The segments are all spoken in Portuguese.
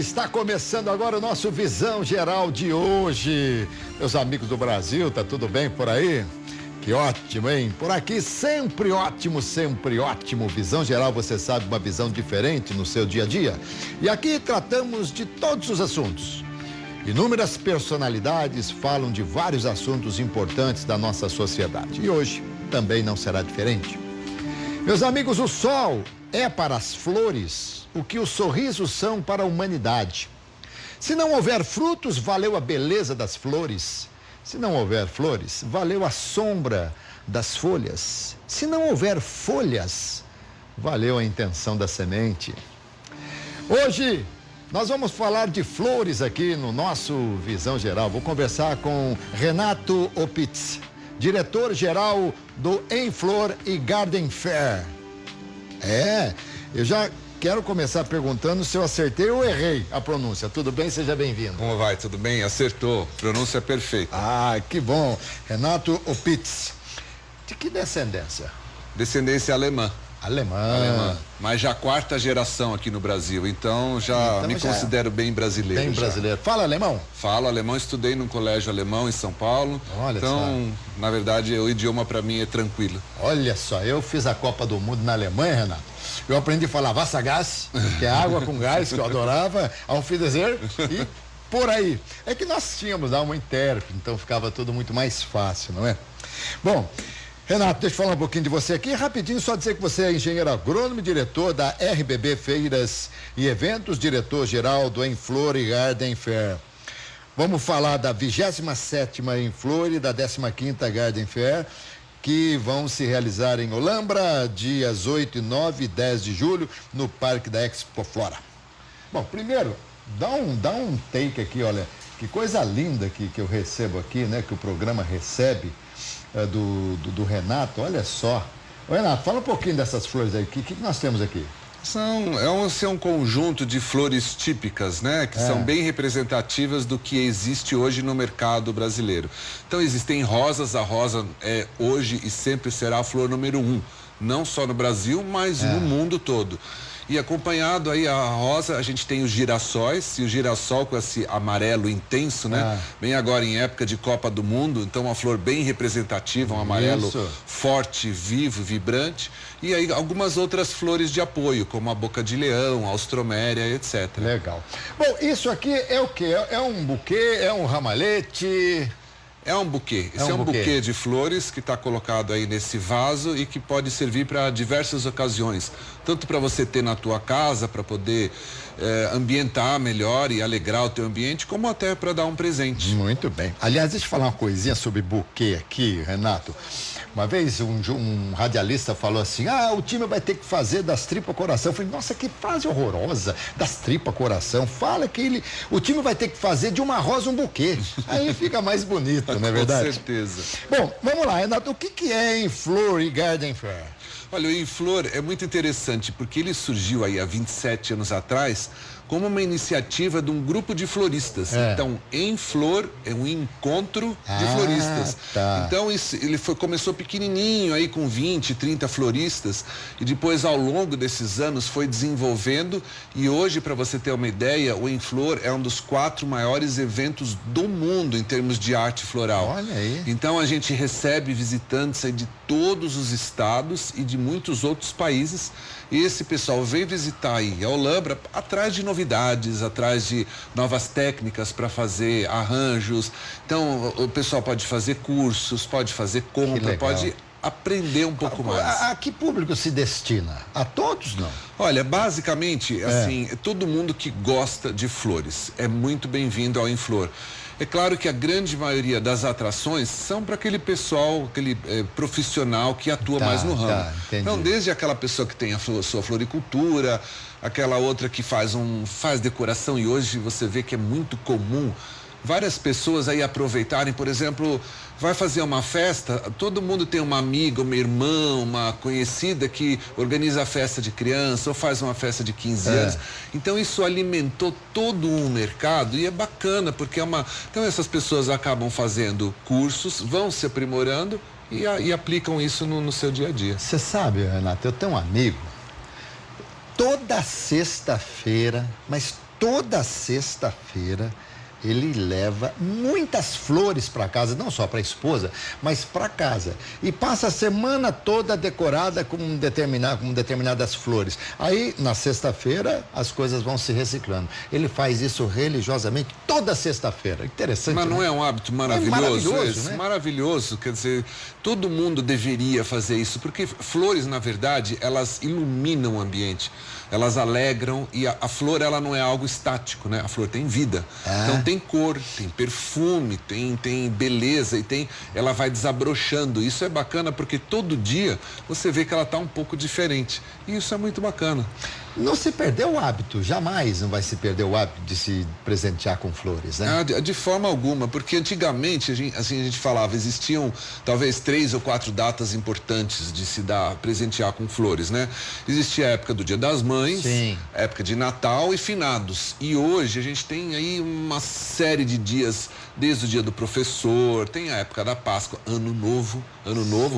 está começando agora o nosso Visão Geral de hoje. Meus amigos do Brasil, tá tudo bem por aí? Que ótimo, hein? Por aqui sempre ótimo, sempre ótimo. Visão Geral, você sabe, uma visão diferente no seu dia a dia. E aqui tratamos de todos os assuntos. Inúmeras personalidades falam de vários assuntos importantes da nossa sociedade. E hoje também não será diferente. Meus amigos, o sol é para as flores o que os sorrisos são para a humanidade. Se não houver frutos, valeu a beleza das flores. Se não houver flores, valeu a sombra das folhas. Se não houver folhas, valeu a intenção da semente. Hoje, nós vamos falar de flores aqui no nosso Visão Geral. Vou conversar com Renato Opitz, diretor-geral do Em Flor e Garden Fair. Eu já quero começar perguntando se eu acertei ou errei a pronúncia. Tudo bem? Seja bem-vindo. Como vai? Tudo bem? Acertou. Pronúncia perfeita. Ah, que bom. Renato Opitz. De que descendência? Descendência alemã. Alemã. Mas já quarta geração aqui no Brasil, então me considero bem brasileiro. Bem brasileiro. Fala alemão? Falo alemão, estudei num colégio alemão em São Paulo. Olha então, só. Na verdade, o idioma para mim é tranquilo. Olha só, eu fiz a Copa do Mundo na Alemanha, Renato. Eu aprendi a falar Wassergas, que é água com gás, que eu adorava, Auf Wiedersehen e por aí. É que nós tínhamos lá uma intérprete, então ficava tudo muito mais fácil, não é? Bom, Renato, deixa eu falar um pouquinho de você aqui, rapidinho, só dizer que você é engenheiro agrônomo e diretor da RBB Feiras e Eventos, diretor-geral do Em Flor e Garden Fair. Vamos falar da 27ª Em Flor e da 15ª Garden Fair, que vão se realizar em Olambra, dias 8, 9 e 10 de julho, no Parque da Expo Flora. Bom, primeiro, dá um take aqui, olha, que coisa linda que eu recebo aqui, né, que o programa recebe do Renato, olha só. Ô, Renato, fala um pouquinho dessas flores aí, o que nós temos aqui? É um conjunto de flores típicas, né? Que são bem representativas do que existe hoje no mercado brasileiro. Então existem rosas, a rosa é hoje e sempre será a flor número 1, não só no Brasil, mas no mundo todo. E acompanhado aí a rosa, a gente tem os girassóis, e o girassol com esse amarelo intenso, né? Bem agora em época de Copa do Mundo, então uma flor bem representativa, um amarelo forte, vivo, vibrante. E aí algumas outras flores de apoio, como a boca de leão, a austroméria, etc. Legal. Bom, isso aqui é o quê? É um buquê, é um ramalhete? É um buquê. Esse é um buquê de flores que está colocado aí nesse vaso e que pode servir para diversas ocasiões. Tanto para você ter na tua casa, para poder ambientar melhor e alegrar o teu ambiente, como até para dar um presente. Muito bem. Aliás, deixa eu falar uma coisinha sobre buquê aqui, Renato. Uma vez um radialista falou assim, o time vai ter que fazer das tripas coração. Eu falei, nossa, que frase horrorosa, das tripas coração. Fala que o time vai ter que fazer de uma rosa um buquê. Aí fica mais bonito, não é verdade? Com certeza. Bom, vamos lá, Renato, o que é Em Flor e Garden Fair? Olha, o Em Flor é muito interessante porque ele surgiu aí há 27 anos atrás como uma iniciativa de um grupo de floristas. Então, Em Flor é um encontro de floristas. Então, começou pequenininho aí com 20, 30 floristas e depois ao longo desses anos foi desenvolvendo e hoje, para você ter uma ideia, o Em Flor é um dos 4 maiores eventos do mundo em termos de arte floral. Olha aí. Então, a gente recebe visitantes aí de todos os estados e de muitos outros países. E esse pessoal vem visitar aí a Olambra atrás de novidades, atrás de novas técnicas para fazer arranjos. Então, o pessoal pode fazer cursos, pode fazer compra, pode aprender um pouco mais. A que público se destina? A todos, não? Olha, basicamente, assim, todo mundo que gosta de flores é muito bem-vindo ao Em Flor. É claro que a grande maioria das atrações são para aquele pessoal, aquele profissional que atua mais no ramo. Então, desde aquela pessoa que tem a sua floricultura, aquela outra que faz decoração, e hoje você vê que é muito comum várias pessoas aí aproveitarem, por exemplo, vai fazer uma festa, todo mundo tem uma amiga, uma irmã, uma conhecida que organiza a festa de criança ou faz uma festa de 15 anos. Então isso alimentou todo um mercado e é bacana porque então essas pessoas acabam fazendo cursos, vão se aprimorando e aplicam isso no seu dia a dia. Você sabe, Renato, eu tenho um amigo, toda sexta-feira, mas toda sexta-feira ele leva muitas flores para casa, não só para a esposa, mas para casa. E passa a semana toda decorada com determinadas flores. Aí, na sexta-feira, as coisas vão se reciclando. Ele faz isso religiosamente toda sexta-feira. Interessante, mas não, né? é um hábito maravilhoso? É maravilhoso, né? Maravilhoso, quer dizer, todo mundo deveria fazer isso, porque flores, na verdade, elas iluminam o ambiente, elas alegram, e a flor, ela não é algo estático, né? A flor tem vida. Então tem cor, tem perfume, tem beleza e ela vai desabrochando. Isso é bacana porque todo dia você vê que ela está um pouco diferente. E isso é muito bacana. Não se perdeu o hábito, jamais não vai se perder o hábito de se presentear com flores, né? De forma alguma, porque antigamente, a gente falava, existiam talvez 3 ou 4 datas importantes de se presentear com flores, né? Existia a época do Dia das Mães, sim, época de Natal e finados. E hoje a gente tem aí uma série de dias, desde o Dia do Professor, tem a época da Páscoa, Ano Novo,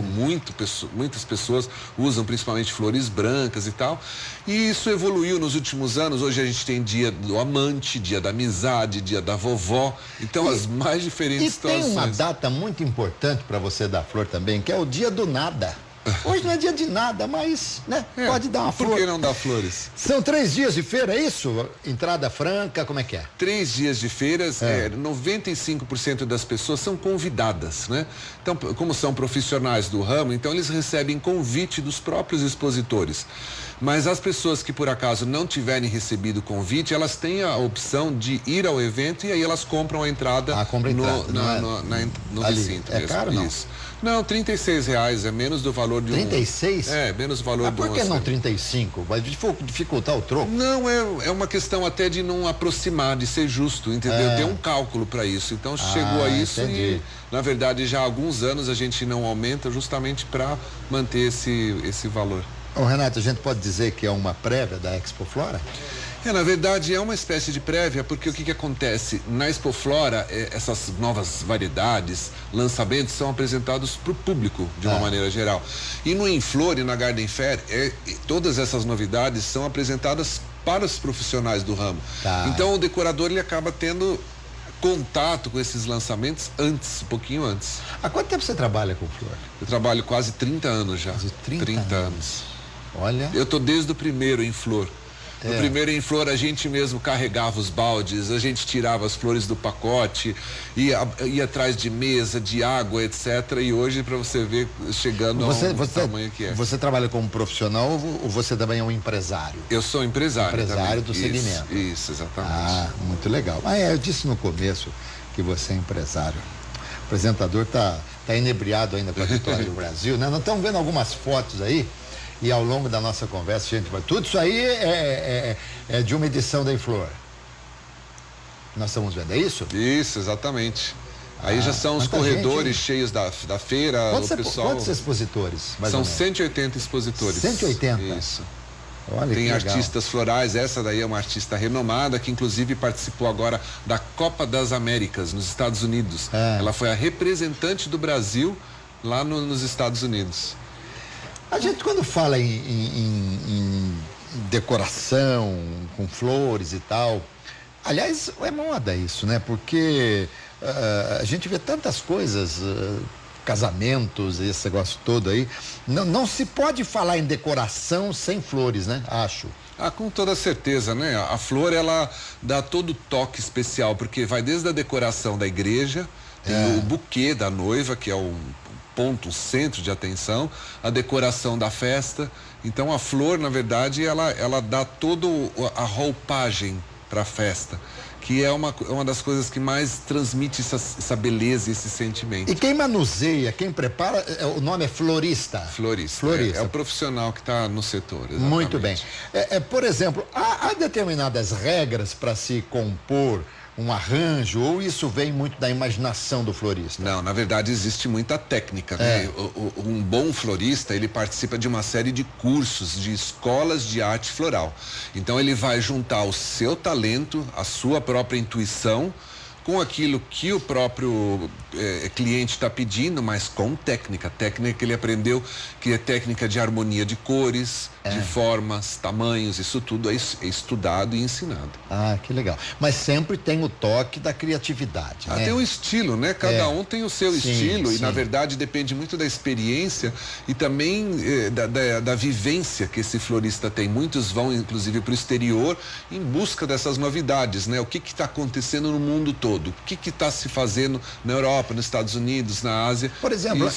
muitas pessoas usam principalmente flores brancas e tal. E isso evoluiu nos últimos anos. Hoje a gente tem dia do amante, dia da amizade, dia da vovó. Então, as mais diferentes situações. E tem uma data muito importante para você dar flor também, que é o dia do nada. Hoje não é dia de nada, mas, né, pode dar uma flor. Por que não dar flores? São 3 dias de feira, é isso? Entrada franca, como é que é? 3 dias de feiras, 95% das pessoas são convidadas, né? Então, como são profissionais do ramo, então eles recebem convite dos próprios expositores. Mas as pessoas que por acaso não tiverem recebido convite, elas têm a opção de ir ao evento e aí elas compram a entrada no recinto. É mesmo. caro, não? Isso. Não, R$36, é menos do valor de 36? Menos do valor de um. Por que não 35? Vai dificultar o troco? Não, é uma questão até de não aproximar, de ser justo, entendeu? Tem um cálculo para isso. Então chegou a isso entendi. E, na verdade, já há alguns anos a gente não aumenta justamente para manter esse valor. Ô, Renato, a gente pode dizer que é uma prévia da Expo Flora? Na verdade é uma espécie de prévia, porque o que acontece? Na Expo Flora, essas novas variedades, lançamentos são apresentados para o público, de uma maneira geral. E no Inflor e na Garden Fair, todas essas novidades são apresentadas para os profissionais do ramo. Então o decorador, ele acaba tendo contato com esses lançamentos um pouquinho antes. Há quanto tempo você trabalha com flor? Eu trabalho quase 30 anos já. Quase 30 anos. Olha. Eu tô desde o primeiro em flor. No primeiro em flor a gente mesmo carregava os baldes, a gente tirava as flores do pacote, ia atrás de mesa, de água, etc. E hoje, para você ver, chegando ao tamanho que é. Você trabalha como profissional ou você também é um empresário? Eu sou empresário. Empresário do segmento. Isso, exatamente. Muito legal. Eu disse no começo que você é empresário. O apresentador tá inebriado ainda com a vitória do Brasil, né? Nós estamos vendo algumas fotos aí. E ao longo da nossa conversa, gente, tudo isso aí é de uma edição da Inflor. Nós estamos vendo, é isso? Isso, exatamente. Aí já são os corredores cheios da feira, Quantos expositores? São 180 expositores. 180? Isso. Olha, tem que legal. Artistas florais, essa daí é uma artista renomada, que inclusive participou agora da Copa das Américas, nos Estados Unidos. Ela foi a representante do Brasil lá nos Estados Unidos. A gente, quando fala em decoração, com flores e tal, aliás, é moda isso, né? Porque a gente vê tantas coisas, casamentos, esse negócio todo aí. Não se pode falar em decoração sem flores, né? Acho. Com toda certeza, né? A flor, ela dá todo o toque especial, porque vai desde a decoração da igreja, tem o buquê da noiva, que é o ponto, o centro de atenção, a decoração da festa. Então a flor, na verdade, ela dá toda a roupagem para a festa, que é uma das coisas que mais transmite essa beleza, esse sentimento. E quem manuseia, quem prepara, o nome é florista? Florista. É o profissional que está no setor. Exatamente. Muito bem. Por exemplo, há determinadas regras para se compor um arranjo, ou isso vem muito da imaginação do florista? Não, na verdade existe muita técnica, né? Um bom florista, ele participa de uma série de cursos, de escolas de arte floral. Então ele vai juntar o seu talento, a sua própria intuição, com aquilo que o próprio cliente está pedindo, mas com técnica que ele aprendeu, que é técnica de harmonia de cores, de formas, tamanhos, isso tudo é estudado e ensinado. Ah, que legal. Mas sempre tem o toque da criatividade, né? Tem o estilo, né? Cada um tem o seu estilo sim. e, na verdade, depende muito da experiência e também da vivência que esse florista tem. Muitos vão, inclusive, para o exterior em busca dessas novidades, né? O que está acontecendo no mundo todo? O que está se fazendo na Europa, nos Estados Unidos, na Ásia? Por exemplo,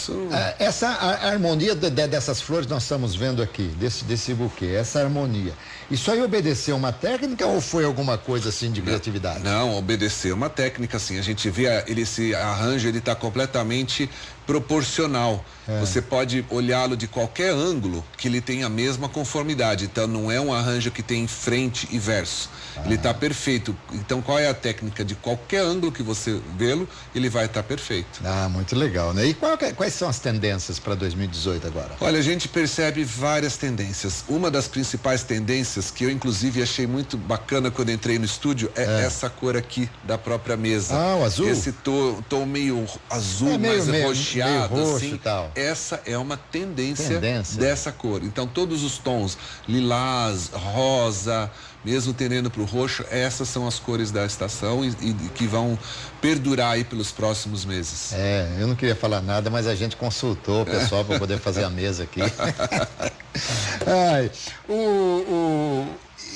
essa harmonia dessas flores que nós estamos vendo aqui, desse buquê, essa harmonia, isso aí obedeceu uma técnica ou foi alguma coisa assim de criatividade? Não, obedeceu uma técnica, assim. A gente vê esse arranjo, ele está completamente proporcional. Você pode olhá-lo de qualquer ângulo que ele tem a mesma conformidade. Então não é um arranjo que tem frente e verso. Ele está perfeito. Então qual é a técnica? De qualquer ângulo que você vê-lo, ele vai estar perfeito. Ah, muito legal, né? E quais são as tendências para 2018 agora? Olha, a gente percebe várias tendências. Uma das principais tendências, que eu inclusive achei muito bacana quando entrei no estúdio, é essa cor aqui da própria mesa. Ah, o azul? Esse tom meio azul, mais roxeado, meio roxo assim. E tal. Essa é uma tendência dessa cor. Então, todos os tons, lilás, rosa, mesmo tendendo para o roxo, essas são as cores da estação e que vão perdurar aí pelos próximos meses. Eu não queria falar nada, mas a gente consultou o pessoal para poder fazer a mesa aqui.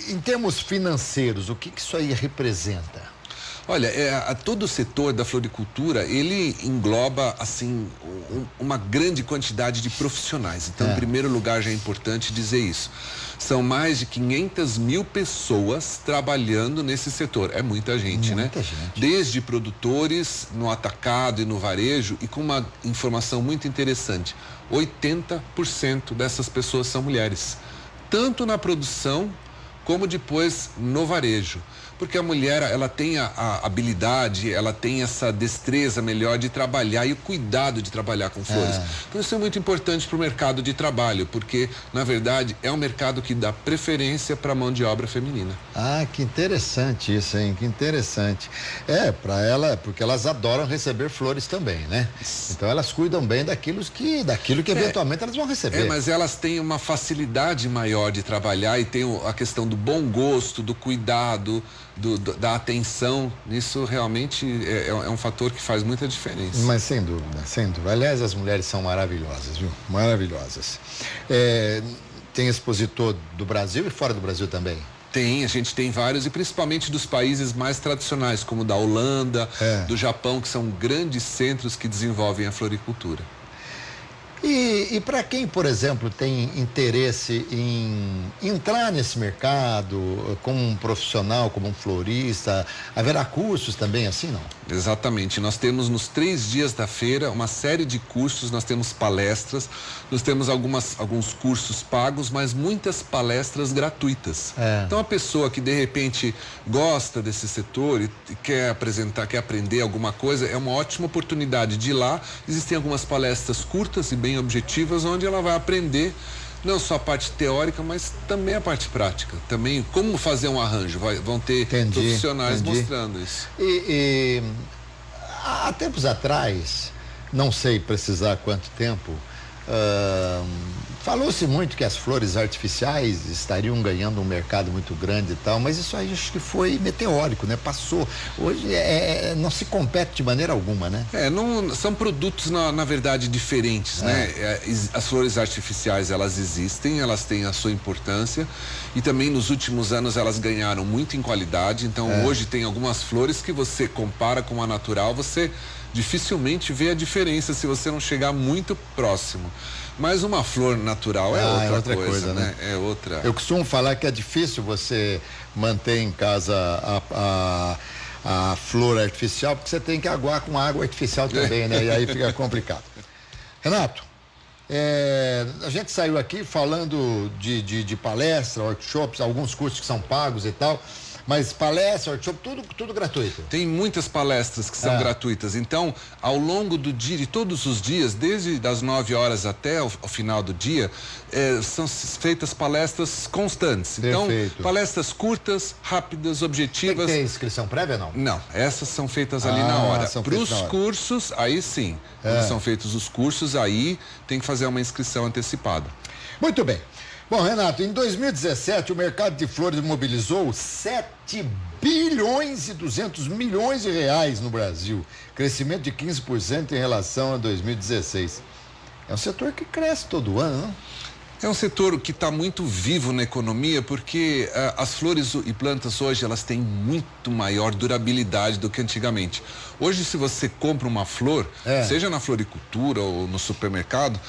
Em termos financeiros, o que isso aí representa? Olha, todo o setor da floricultura, ele engloba, assim, uma grande quantidade de profissionais. Então, em primeiro lugar, já é importante dizer isso. São mais de 500 mil pessoas trabalhando nesse setor. É muita gente, né? Muita gente. Desde produtores no atacado e no varejo, e com uma informação muito interessante: 80% dessas pessoas são mulheres. Tanto na produção como depois no varejo. Porque a mulher, ela tem a habilidade, ela tem essa destreza melhor de trabalhar e o cuidado de trabalhar com flores. Então isso é muito importante para o mercado de trabalho, porque, na verdade, é um mercado que dá preferência para a mão de obra feminina. Ah, que interessante isso, hein? Que interessante. Para ela, porque elas adoram receber flores também, né? Então elas cuidam bem daquilo que eventualmente elas vão receber. Mas elas têm uma facilidade maior de trabalhar e tem a questão do bom gosto, do cuidado, da atenção. Isso realmente é um fator que faz muita diferença. Mas sem dúvida, sem dúvida. Aliás, as mulheres são maravilhosas, viu? Maravilhosas. Tem expositor do Brasil e fora do Brasil também? A gente tem vários, e principalmente dos países mais tradicionais, como da Holanda, do Japão, que são grandes centros que desenvolvem a floricultura. E para quem, por exemplo, tem interesse em entrar nesse mercado como um profissional, como um florista, haverá cursos também assim, não? Exatamente. Nós temos nos 3 dias da feira uma série de cursos, nós temos palestras, nós temos alguns cursos pagos, mas muitas palestras gratuitas. Então a pessoa que de repente gosta desse setor e quer aprender alguma coisa, é uma ótima oportunidade de ir lá. Existem algumas palestras curtas e bem objetivas, onde ela vai aprender não só a parte teórica, mas também a parte prática. Também como fazer um arranjo. Vão ter profissionais mostrando isso. Há tempos atrás, não sei precisar quanto tempo, falou-se muito que as flores artificiais estariam ganhando um mercado muito grande e tal, mas isso aí acho que foi meteórico, né? Passou. Hoje não se compete de maneira alguma, né? São produtos, na verdade, diferentes, né? As flores artificiais, elas existem, elas têm a sua importância e também nos últimos anos elas ganharam muito em qualidade. Então hoje tem algumas flores que você compara com a natural, você dificilmente vê a diferença se você não chegar muito próximo. Mas uma flor natural é outra coisa, né? É outra. Eu costumo falar que é difícil você manter em casa a flor artificial, porque você tem que aguar com água artificial também, né? E aí fica complicado. Renato, a gente saiu aqui falando de palestra, workshops, alguns cursos que são pagos e tal, Mas palestra, workshop, tudo gratuito. Tem muitas palestras que são gratuitas. Então, ao longo do dia, de todos os dias, desde das 9 horas até o final do dia, são feitas palestras constantes. Então, palestras curtas, rápidas, objetivas. Tem que ter inscrição prévia, não? Não, essas são feitas ali na hora. Para os hora. cursos, aí sim. Quando são feitos os cursos, aí tem que fazer uma inscrição antecipada. Muito bem. Bom, Renato, em 2017 o mercado de flores mobilizou 7 bilhões e 200 milhões de reais no Brasil. Crescimento de 15% em relação a 2016. É um setor que cresce todo ano, não? É um setor que está muito vivo na economia porque as flores e plantas hoje elas têm muito maior durabilidade do que antigamente. Hoje, se você compra uma flor, seja na floricultura ou no supermercado,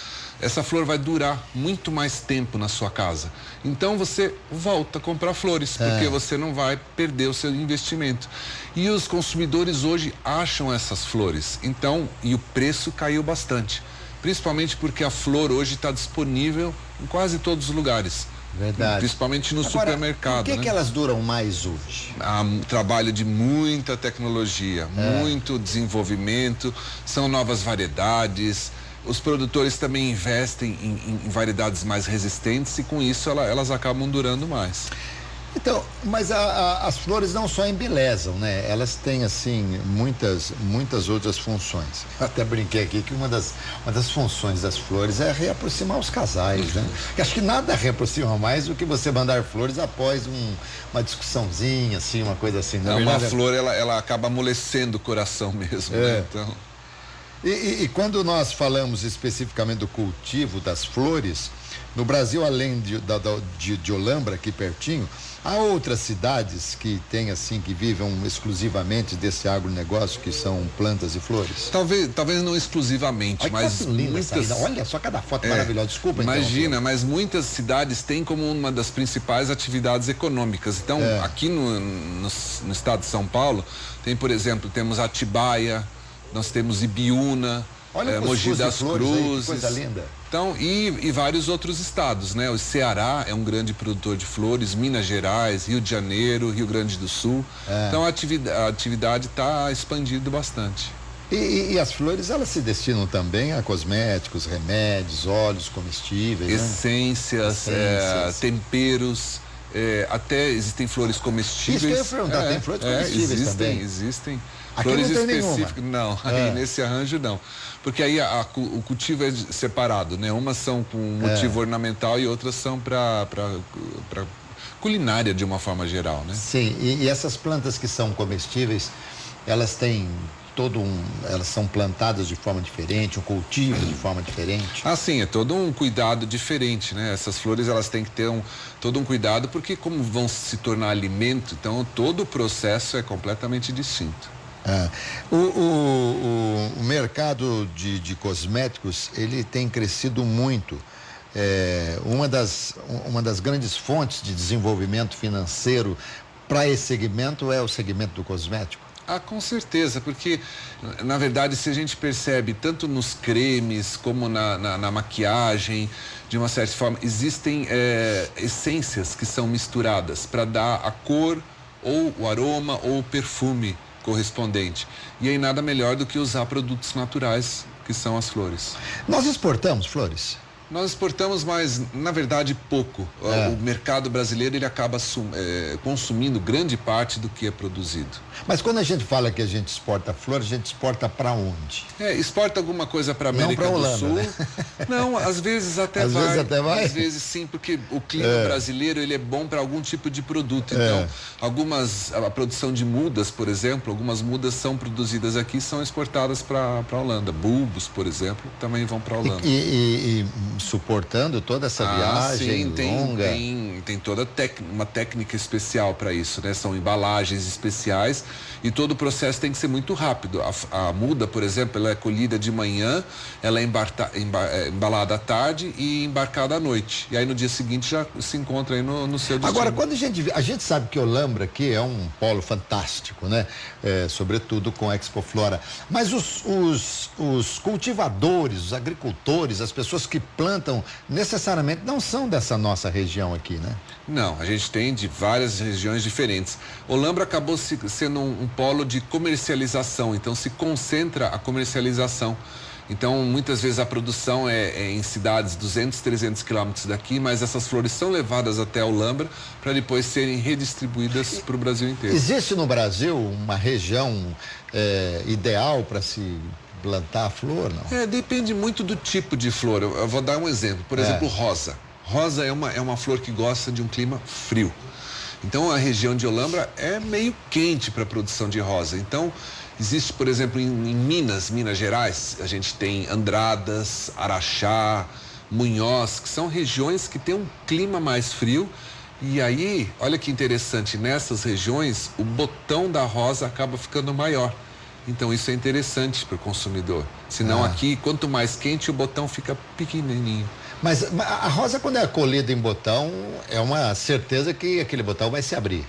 essa flor vai durar muito mais tempo na sua casa. Então você volta a comprar flores, porque você não vai perder o seu investimento. E os consumidores hoje acham essas flores. Então, e o preço caiu bastante. Principalmente porque a flor hoje está disponível em quase todos os lugares. Verdade. Principalmente no supermercado. Por que elas duram mais hoje? Há um trabalho de muita tecnologia, muito desenvolvimento, são novas variedades. Os produtores também investem em variedades mais resistentes e com isso elas acabam durando mais. Então, mas as flores não só embelezam, né? Elas têm, assim, muitas outras funções. Eu até brinquei aqui que uma das funções das flores é reaproximar os casais, né? Eu acho que nada reaproxima mais do que você mandar flores após uma discussãozinha, assim, uma coisa assim. Uma flor, ela acaba amolecendo o coração mesmo, né? Então... E quando nós falamos especificamente do cultivo das flores, no Brasil, além de Olambra, aqui pertinho, há outras cidades que têm, assim, que vivem exclusivamente desse agronegócio, que são plantas e flores? Talvez não exclusivamente, mas muitas... Olha só cada foto maravilhosa, desculpa. Imagina, mas muitas cidades têm como uma das principais atividades econômicas. Então, aqui no estado de São Paulo, tem, por exemplo, temos Atibaia, nós temos Ibiúna, Mogi das Cruzes. Coisa linda. Então, e vários outros estados, né? O Ceará é um grande produtor de flores, Minas Gerais, Rio de Janeiro, Rio Grande do Sul. Então, a atividade está expandindo bastante. E as flores, elas se destinam também a cosméticos, remédios, óleos comestíveis, essências, temperos, até existem flores comestíveis. Isso que eu ia perguntar, tem flores comestíveis também? Existem. Aqui Flores não tem específicas, não, aí nesse arranjo não. Porque aí o cultivo é separado, né? Umas são com motivo ornamental e outras são para culinária de uma forma geral, né? Sim, e essas plantas que são comestíveis, elas têm elas são plantadas de forma diferente, um cultivo de forma diferente? Sim, é todo um cuidado diferente, né? Essas flores, elas têm que ter todo um cuidado, porque como vão se tornar alimento, então todo o processo é completamente distinto. O mercado de cosméticos, ele tem crescido muito. Uma das grandes fontes de desenvolvimento financeiro para esse segmento é o segmento do cosmético. Com certeza, porque na verdade se a gente percebe tanto nos cremes como na maquiagem, de uma certa forma, existem essências que são misturadas para dar a cor ou o aroma ou o perfume correspondente. E aí nada melhor do que usar produtos naturais, que são as flores. Nós exportamos flores? Nós exportamos, mas na verdade pouco. O mercado brasileiro ele acaba consumindo grande parte do que é produzido. Mas quando a gente fala que a gente exporta flor, a gente exporta para onde? Exporta alguma coisa para América do Sul. Né? Não, às vezes até vai. Vezes até vai? Às vezes sim, porque o clima brasileiro ele é bom para algum tipo de produto. Então, a produção de mudas, por exemplo, algumas mudas são produzidas aqui e são exportadas para a Holanda. Bulbos, por exemplo, também vão para a Holanda. E suportando toda essa viagem longa. Tem toda uma técnica especial para isso, né? São embalagens especiais e todo o processo tem que ser muito rápido. A muda, por exemplo, ela é colhida de manhã, ela é embalada à tarde e embarcada à noite. E aí no dia seguinte já se encontra aí no seu destino. Agora, quando a gente sabe que Olambra aqui é um polo fantástico, né? Sobretudo com a Expo Flora. Mas os cultivadores, os agricultores, as pessoas que plantam plantam necessariamente não são dessa nossa região aqui, né? Não, a gente tem de várias regiões diferentes. Olambra acabou sendo um polo de comercialização, então se concentra a comercialização. Então, muitas vezes a produção é em cidades 200, 300 quilômetros daqui, mas essas flores são levadas até Olambra para depois serem redistribuídas para o Brasil inteiro. Existe no Brasil uma região ideal para se plantar a flor, não? Depende muito do tipo de flor. Eu vou dar um exemplo. Por exemplo, rosa. Rosa é uma flor que gosta de um clima frio. Então, a região de Olambra é meio quente para a produção de rosa. Então, existe, por exemplo, em Minas Gerais, a gente tem Andradas, Araxá, Munhoz, que são regiões que têm um clima mais frio. E aí, olha que interessante, nessas regiões, o botão da rosa acaba ficando maior. Então, isso é interessante para o consumidor. Senão, aqui, quanto mais quente, o botão fica pequenininho. Mas a rosa, quando é colhida em botão, é uma certeza que aquele botão vai se abrir.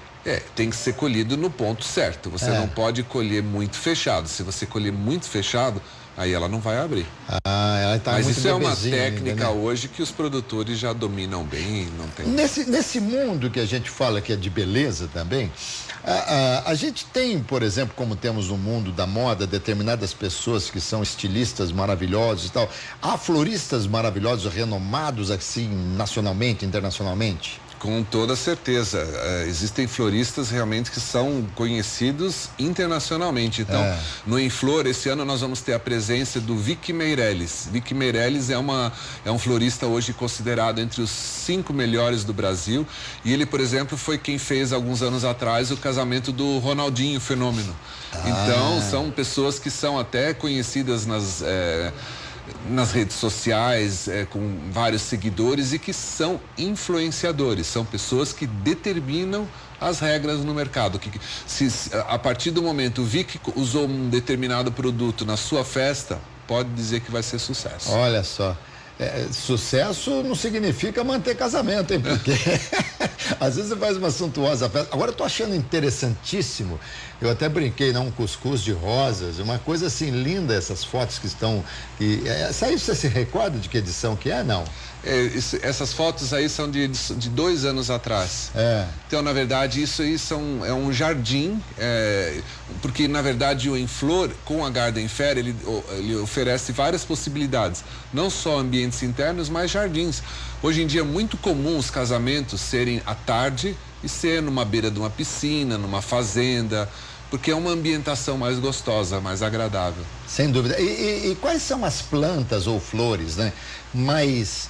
Tem que ser colhido no ponto certo. Você não pode colher muito fechado. Se você colher muito fechado, aí ela não vai abrir. Ela tá Mas muito isso é uma bebezinha técnica ainda, né? hoje que os produtores já dominam bem, não tem. Nesse mundo que a gente fala que é de beleza também, a gente tem, por exemplo, como temos no mundo da moda, determinadas pessoas que são estilistas maravilhosos e tal. Há floristas maravilhosos, renomados assim, nacionalmente, internacionalmente? Com toda certeza. Existem floristas realmente que são conhecidos internacionalmente. Então, no Inflor, esse ano nós vamos ter a presença do Vic Meirelles. Vic Meirelles é um florista hoje considerado entre os 5 melhores do Brasil. E ele, por exemplo, foi quem fez, alguns anos atrás, o casamento do Ronaldinho Fenômeno. Então, são pessoas que são até conhecidas nas redes sociais, com vários seguidores e que são influenciadores, são pessoas que determinam as regras no mercado. Se a partir do momento o Vic usou um determinado produto na sua festa, pode dizer que vai ser sucesso. Olha só. Sucesso não significa manter casamento, hein? Porque às vezes você faz uma suntuosa festa. Agora eu tô achando interessantíssimo. Eu até brinquei, um cuscuz de rosas, uma coisa assim linda, essas fotos que estão. Você se recorda de que edição que é, não? Essas fotos aí são de 2 anos atrás. Então, na verdade, isso aí é um jardim, porque, na verdade, o Inflor, com a Garden Fair, ele oferece várias possibilidades. Não só ambientes internos, mas jardins. Hoje em dia é muito comum os casamentos serem à tarde e ser numa beira de uma piscina, numa fazenda, porque é uma ambientação mais gostosa, mais agradável. Sem dúvida. E quais são as plantas ou flores, né, mais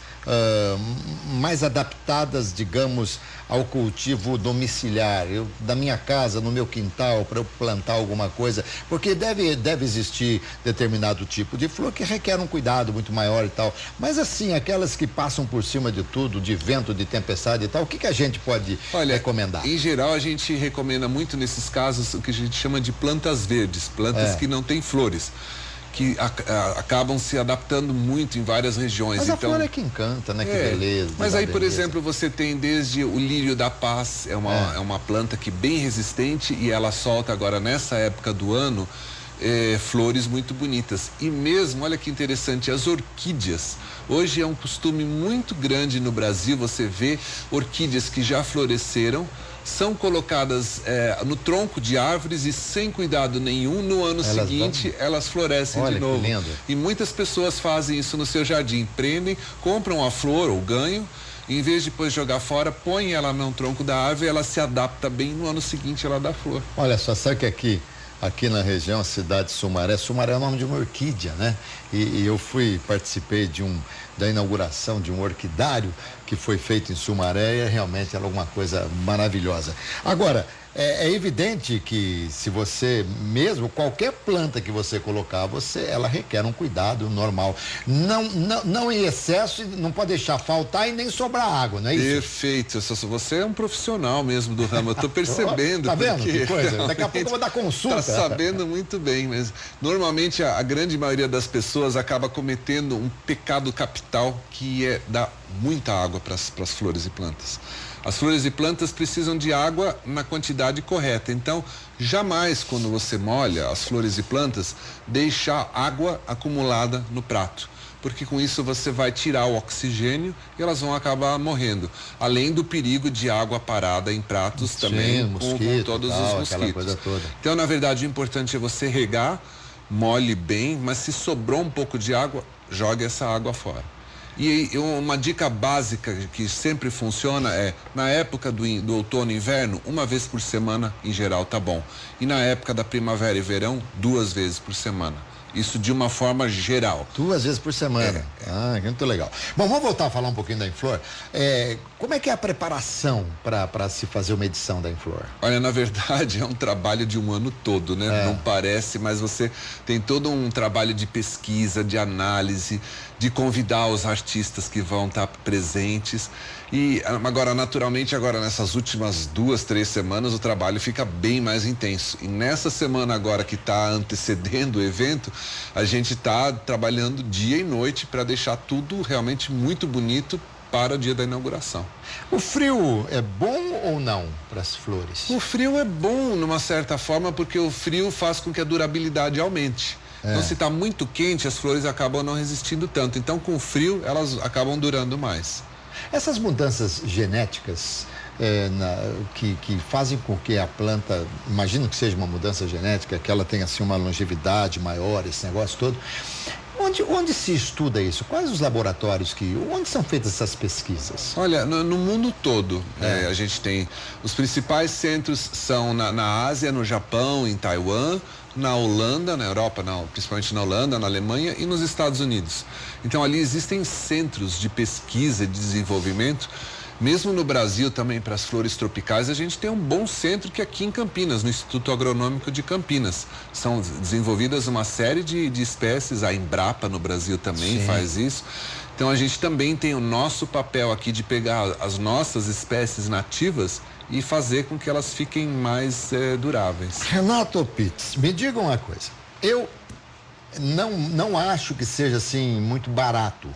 adaptadas, digamos, ao cultivo domiciliar, da minha casa, no meu quintal, para eu plantar alguma coisa, porque deve existir determinado tipo de flor que requer um cuidado muito maior e tal, mas assim, aquelas que passam por cima de tudo, de vento, de tempestade e tal, o que a gente pode recomendar? Em geral, a gente recomenda muito nesses casos o que a gente chama de plantas verdes, plantas que não têm flores, que acabam se adaptando muito em várias regiões. Mas a flor é que encanta, né? Que beleza. Mas aí, por exemplo, você tem desde o lírio da paz, é uma planta que é bem resistente e ela solta agora nessa época do ano flores muito bonitas. E mesmo, olha que interessante, as orquídeas. Hoje é um costume muito grande no Brasil você vê orquídeas que já floresceram, são colocadas no tronco de árvores e sem cuidado nenhum, no ano seguinte elas florescem de novo. Que lindo. E muitas pessoas fazem isso no seu jardim, prendem, compram a flor ou ganho, e em vez de depois jogar fora, põe ela no tronco da árvore e ela se adapta bem, no ano seguinte ela dá flor. Olha só, sabe que aqui na região, a cidade de Sumaré é o nome de uma orquídea, né? E eu participei da inauguração de um orquidário que foi feito em Sumaré e realmente era alguma coisa maravilhosa. Agora, é evidente que se você mesmo, qualquer planta que você colocar, ela requer um cuidado normal. Não em excesso, não pode deixar faltar e nem sobrar água, não é isso? Perfeito. Você é um profissional mesmo do ramo, eu tô percebendo. Tá vendo que coisa? Daqui a pouco eu vou dar consulta. Tá sabendo muito bem, mas normalmente a grande maioria das pessoas acaba cometendo um pecado capital, que é dar muita água para as flores e plantas. As flores e plantas precisam de água na quantidade correta. Então, jamais, quando você molha as flores e plantas, deixar água acumulada no prato. porque com isso você vai tirar o oxigênio e elas vão acabar morrendo. Além do perigo de água parada em pratos também, com todos os mosquitos. Coisa toda. Então, na verdade, o importante é você regar, molhe bem, mas se sobrou um pouco de água, jogue essa água fora. E uma dica básica que sempre funciona é, na época do outono e inverno, 1 vez por semana, em geral, tá bom. E na época da primavera e verão, 2 vezes por semana. Isso de uma forma geral. 2 vezes por semana. Muito legal. Bom, vamos voltar a falar um pouquinho da Inflor. Como é que é a preparação para se fazer uma edição da Inflor? Olha, na verdade é um trabalho de um ano todo, né? Não parece, mas você tem todo um trabalho de pesquisa, de análise, de convidar os artistas que vão estar presentes. E agora, naturalmente, nessas últimas 2, 3 semanas, o trabalho fica bem mais intenso. E nessa semana agora que está antecedendo o evento, a gente está trabalhando dia e noite para deixar tudo realmente muito bonito para o dia da inauguração. O frio é bom ou não para as flores? O frio é bom, numa certa forma, porque o frio faz com que a durabilidade aumente. Então, se está muito quente, as flores acabam não resistindo tanto. Então, com o frio, elas acabam durando mais. Essas mudanças genéticas que fazem com que a planta, imagino que seja uma mudança genética, que ela tenha assim uma longevidade maior, esse negócio todo. Onde se estuda isso? Quais os laboratórios onde são feitas essas pesquisas? Olha, no mundo todo, a gente tem, os principais centros são na Ásia, no Japão, em Taiwan, na Holanda, na Europa, principalmente na Holanda, na Alemanha e nos Estados Unidos. Então ali existem centros de pesquisa e de desenvolvimento. Mesmo no Brasil também, para as flores tropicais, a gente tem um bom centro que é aqui em Campinas, no Instituto Agronômico de Campinas. São desenvolvidas uma série de espécies, a Embrapa no Brasil também faz isso. Então a gente também tem o nosso papel aqui de pegar as nossas espécies nativas e fazer com que elas fiquem mais duráveis. Renato Pitts, me diga uma coisa. Eu não acho que seja assim muito barato.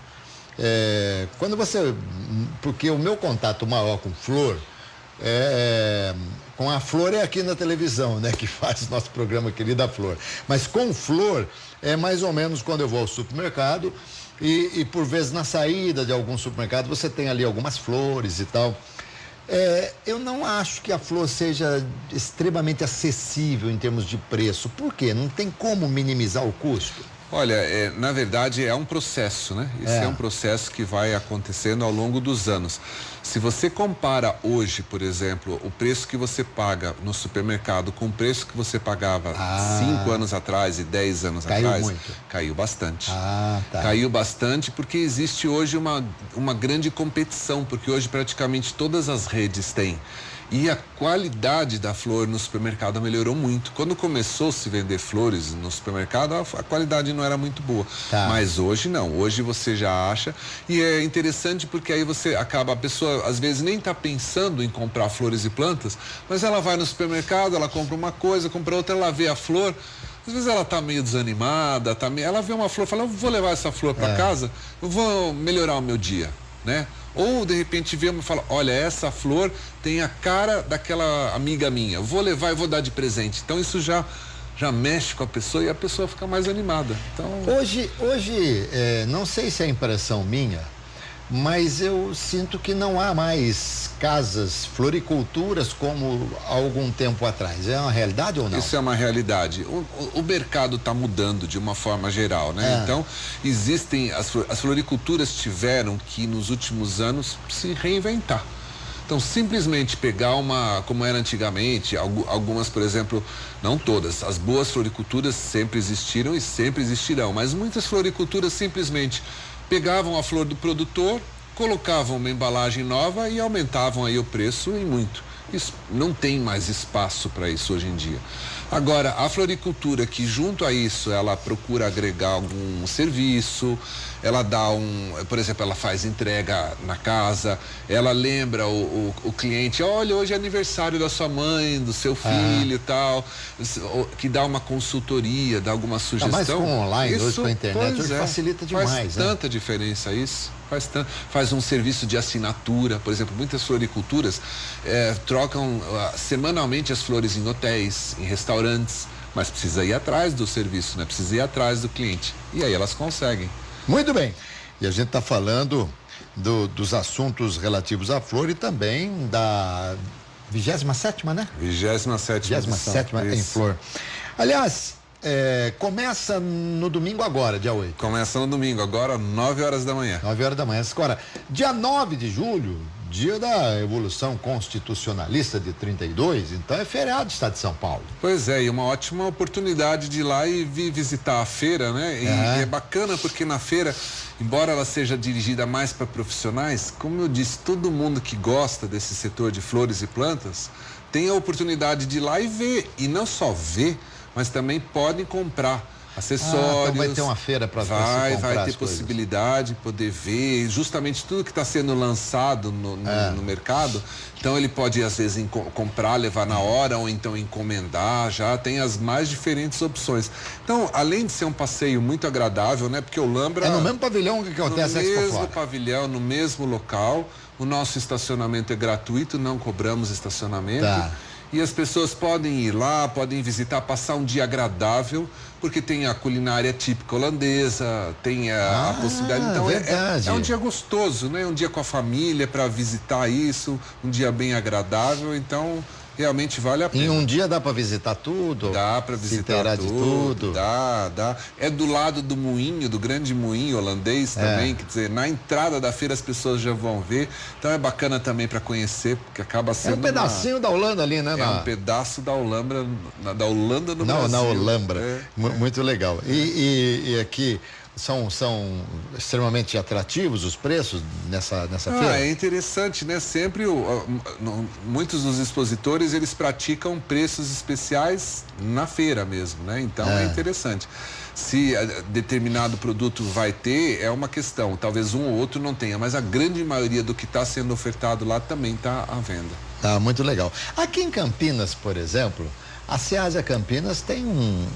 Porque o meu contato maior com flor com a flor é aqui na televisão, né, que faz nosso programa querido A Flor. Mas com flor é mais ou menos quando eu vou ao supermercado e por vezes na saída de algum supermercado você tem ali algumas flores e tal. Eu não acho que a flor seja extremamente acessível em termos de preço. Por quê? Não tem como minimizar o custo? Olha, na verdade é um processo, né? Esse é um processo que vai acontecendo ao longo dos anos. Se você compara hoje, por exemplo, o preço que você paga no supermercado com o preço que você pagava 5 anos atrás e 10 anos atrás, caiu bastante. Caiu bastante porque existe hoje uma grande competição, porque hoje praticamente todas as redes têm. E a qualidade da flor no supermercado melhorou muito. Quando começou a se vender flores no supermercado, a qualidade não era muito boa. Mas hoje não, hoje você já acha. E é interessante porque aí a pessoa às vezes nem está pensando em comprar flores e plantas, mas ela vai no supermercado, ela compra uma coisa, compra outra, ela vê a flor. Às vezes ela está meio desanimada, ela vê uma flor e fala, eu vou levar essa flor para casa, eu vou melhorar o meu dia, né? Ou de repente vê e fala, olha, essa flor tem a cara daquela amiga minha, vou levar e vou dar de presente. Então isso já mexe com a pessoa e a pessoa fica mais animada. Então... Hoje não sei se é impressão minha, mas eu sinto que não há mais casas, floriculturas como há algum tempo atrás. É uma realidade ou não? Isso é uma realidade. O mercado está mudando de uma forma geral, né? Então, existem, as floriculturas tiveram que, nos últimos anos, se reinventar. Então, simplesmente pegar como era antigamente, algumas, por exemplo, não todas, as boas floriculturas sempre existiram e sempre existirão, mas muitas floriculturas simplesmente pegavam a flor do produtor, colocavam uma embalagem nova e aumentavam aí o preço em muito. Isso não tem mais espaço para isso hoje em dia. Agora, a floricultura que junto a isso ela procura agregar algum serviço, ela dá por exemplo, ela faz entrega na casa, ela lembra o cliente, olha, hoje é aniversário da sua mãe, do seu filho e tal, que dá uma consultoria, dá alguma sugestão. Mas com online, hoje com a internet, hoje facilita demais. Faz tanta diferença isso. Faz um serviço de assinatura, por exemplo, muitas floriculturas trocam semanalmente as flores em hotéis, em restaurantes, mas precisa ir atrás do serviço, né? Precisa ir atrás do cliente. E aí elas conseguem. Muito bem. E a gente está falando dos assuntos relativos à flor e também da 27ª, né? 27ª em flor. Aliás, começa no domingo agora, dia 8. Começa no domingo, agora 9 horas da manhã. 9 horas da manhã. Agora, dia 9 de julho, dia da Evolução Constitucionalista de 32, então é feriado do Estado de São Paulo. Pois é, e uma ótima oportunidade de ir lá e visitar a feira, né? E é bacana porque na feira, embora ela seja dirigida mais para profissionais, como eu disse, todo mundo que gosta desse setor de flores e plantas tem a oportunidade de ir lá e ver. E não só ver, mas também podem comprar acessórios. Então vai ter uma feira para vai ter possibilidade de poder ver justamente tudo que está sendo lançado no mercado. Então ele pode às vezes comprar, levar na hora ou então encomendar, já tem as mais diferentes opções. Então, além de ser um passeio muito agradável, né? Porque o Lambra é no mesmo pavilhão que acontece a Expo Flora. No mesmo pavilhão, no mesmo local. O nosso estacionamento é gratuito, não cobramos estacionamento. Tá. E as pessoas podem ir lá, podem visitar, passar um dia agradável, porque tem a culinária típica holandesa, tem a possibilidade. Então é um dia gostoso, né? Um dia com a família para visitar isso, um dia bem agradável. Então realmente vale a pena. Em um dia dá para visitar tudo? Dá para visitar tudo. Dá. É do lado do moinho, do grande moinho holandês também, quer dizer, na entrada da feira as pessoas já vão ver. Então é bacana também para conhecer, porque acaba sendo um pedacinho da Holanda ali, né? É um pedaço da Holanda, no Brasil. Na Holambra. Muito legal. E aqui são extremamente atrativos os preços nessa feira? É interessante, né? Sempre muitos dos expositores, eles praticam preços especiais na feira mesmo, né? Então é interessante. Se determinado produto vai ter, é uma questão. Talvez um ou outro não tenha, mas a grande maioria do que está sendo ofertado lá também está à venda. Tá, muito legal. Aqui em Campinas, por exemplo, a Ceasa Campinas tem um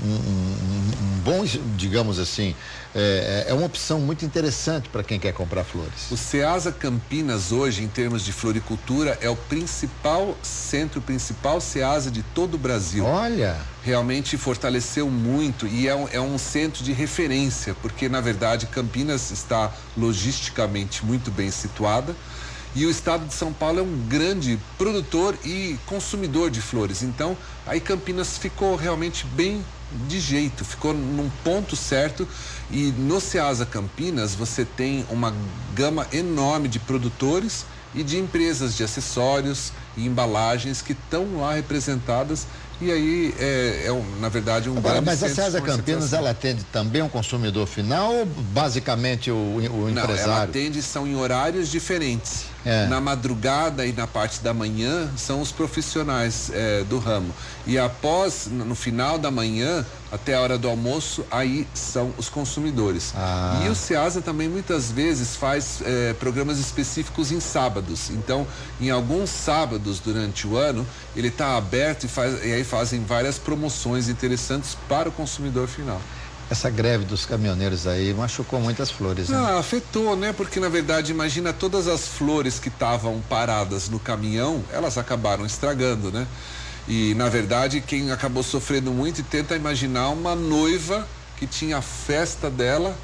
bom, digamos assim, é uma opção muito interessante para quem quer comprar flores. O Ceasa Campinas hoje, em termos de floricultura, é o principal Ceasa de todo o Brasil. Olha! Realmente fortaleceu muito e é um centro de referência, porque na verdade Campinas está logisticamente muito bem situada. E o estado de São Paulo é um grande produtor e consumidor de flores. Então, aí Campinas ficou realmente bem de jeito, ficou num ponto certo. E no Ceasa Campinas você tem uma gama enorme de produtores e de empresas de acessórios e embalagens que estão lá representadas. E aí na verdade um Agora, grande mas a centro Ceasa de Campinas, ela atende também um consumidor final ou basicamente o empresário? Não, ela atende, são em horários diferentes. Na madrugada e na parte da manhã são os profissionais do ramo. E após, no final da manhã, até a hora do almoço, aí são os consumidores. E o Ceasa também muitas vezes faz programas específicos em sábados. Então, em alguns sábados durante o ano, ele está aberto e aí fazem várias promoções interessantes para o consumidor final. Essa greve dos caminhoneiros aí machucou muitas flores, né? Não, afetou, né? Porque, na verdade, imagina todas as flores que estavam paradas no caminhão, elas acabaram estragando, né? E, na verdade, quem acabou sofrendo muito, e tenta imaginar uma noiva que tinha a festa dela,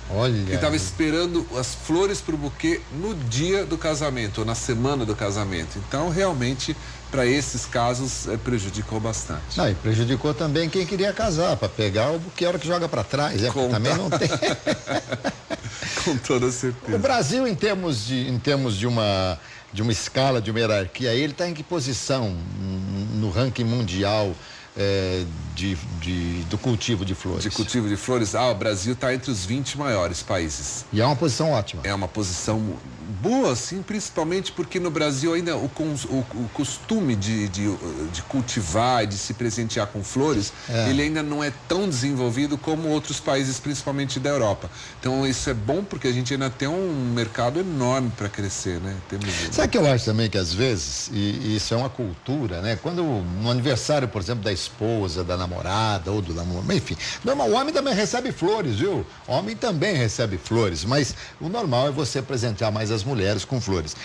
que estava esperando as flores para o buquê no dia do casamento, ou na semana do casamento. Então, realmente, para esses casos, prejudicou bastante. E prejudicou também quem queria casar, para pegar o buquê a hora que joga para trás, porque também não tem. Com toda certeza. O Brasil, em termos de uma escala, de uma hierarquia, ele está em que posição no ranking mundial do cultivo de flores? De cultivo de flores? O Brasil está entre os 20 maiores países. E é uma posição ótima. É uma posição boa, sim, principalmente porque no Brasil ainda o costume de cultivar e de se presentear com flores, ele ainda não é tão desenvolvido como outros países, principalmente da Europa. Então isso é bom porque a gente ainda tem um mercado enorme para crescer, né? Sabe que eu acho também que às vezes, e isso é uma cultura, né? Quando no aniversário, por exemplo, da esposa, da namorada ou do namorado, enfim, normal, o homem também recebe flores, viu? O homem também recebe flores, mas o normal é você presentear mais as mulheres com flores.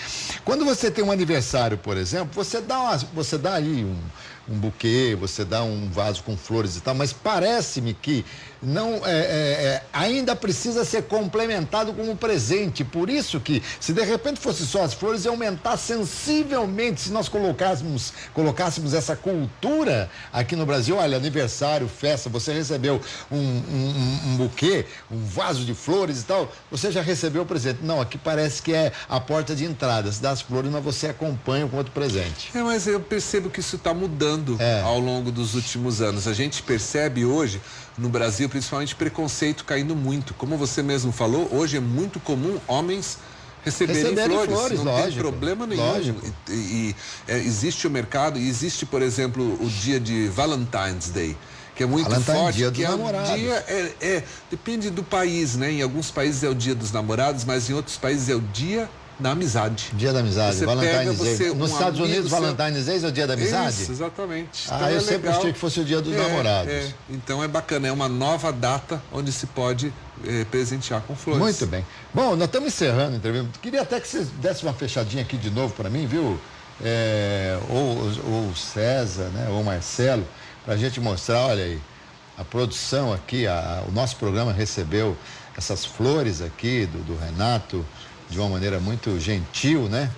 Quando você tem um aniversário, por exemplo, você dá aí um buquê, você dá um vaso com flores e tal, mas parece-me que não ainda precisa ser complementado com um presente. Por isso que, se de repente fosse só as flores, ia aumentar sensivelmente se nós colocássemos essa cultura aqui no Brasil. Olha, aniversário, festa, você recebeu um buquê, um vaso de flores e tal, você já recebeu o presente. Não, aqui parece que é a porta de entrada. Se dá as flores, mas você acompanha com outro presente. Mas eu percebo que isso está mudando ao longo dos últimos anos. A gente percebe hoje, no Brasil, principalmente, preconceito caindo muito. Como você mesmo falou, hoje é muito comum homens receberem flores. Não lógico, tem problema nenhum. Existe o mercado, e existe, por exemplo, o dia de Valentine's Day, que é muito forte, dia que dos é namorados. um dia, depende do país, né? Em alguns países é o dia dos namorados, mas em outros países é o dia da amizade. Dia da amizade, você Valentine's pega, Day. Nos Estados Unidos, Valentine's Day é o dia da amizade? Isso, exatamente. Então eu sempre achei que fosse o dia dos namorados. Então é bacana, é uma nova data onde se pode presentear com flores. Muito bem. Bom, nós estamos encerrando a entrevista. Queria até que você desse uma fechadinha aqui de novo para mim, viu? Ou César, né? Ou Marcelo, para a gente mostrar, olha aí, a produção aqui, o nosso programa recebeu essas flores aqui do Renato de uma maneira muito gentil, né?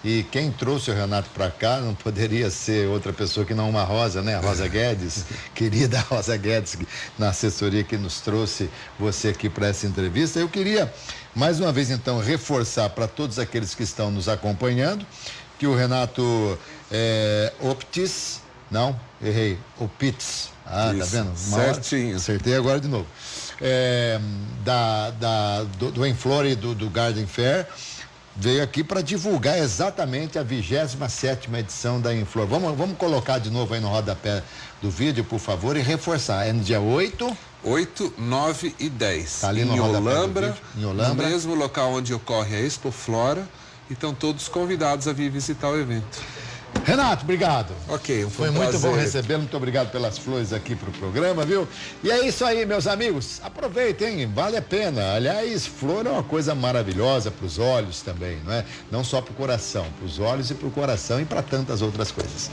E quem trouxe o Renato para cá não poderia ser outra pessoa que não uma Rosa, né? A Rosa Guedes, querida Rosa Guedes, na assessoria que nos trouxe você aqui para essa entrevista. Eu queria, mais uma vez, então, reforçar para todos aqueles que estão nos acompanhando que o Renato Optis, não, errei, Opitz. Ah, isso, tá vendo? Certinho. Acertei agora de novo. Do Enflore do Garden Fair, veio aqui para divulgar exatamente a 27ª edição da Enflore. Vamos colocar de novo aí no rodapé do vídeo, por favor, e reforçar. É no dia 8, 9 e 10. Tá ali no em Olambra, no mesmo local onde ocorre a Expo Flora, e estão todos convidados a vir visitar o evento. Renato, obrigado. Ok, foi muito bom recebê-lo. Muito obrigado pelas flores aqui pro programa, viu? E é isso aí, meus amigos. Aproveitem, vale a pena. Aliás, flor é uma coisa maravilhosa para os olhos também, não é? Não só para o coração, para os olhos e para o coração e para tantas outras coisas.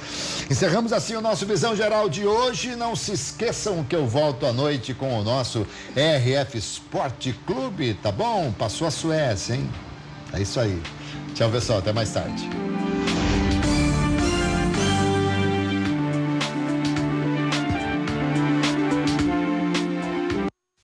Encerramos assim o nosso Visão Geral de hoje. Não se esqueçam que eu volto à noite com o nosso RF Esporte Clube, tá bom? Passou a Suécia, hein? É isso aí. Tchau, pessoal. Até mais tarde.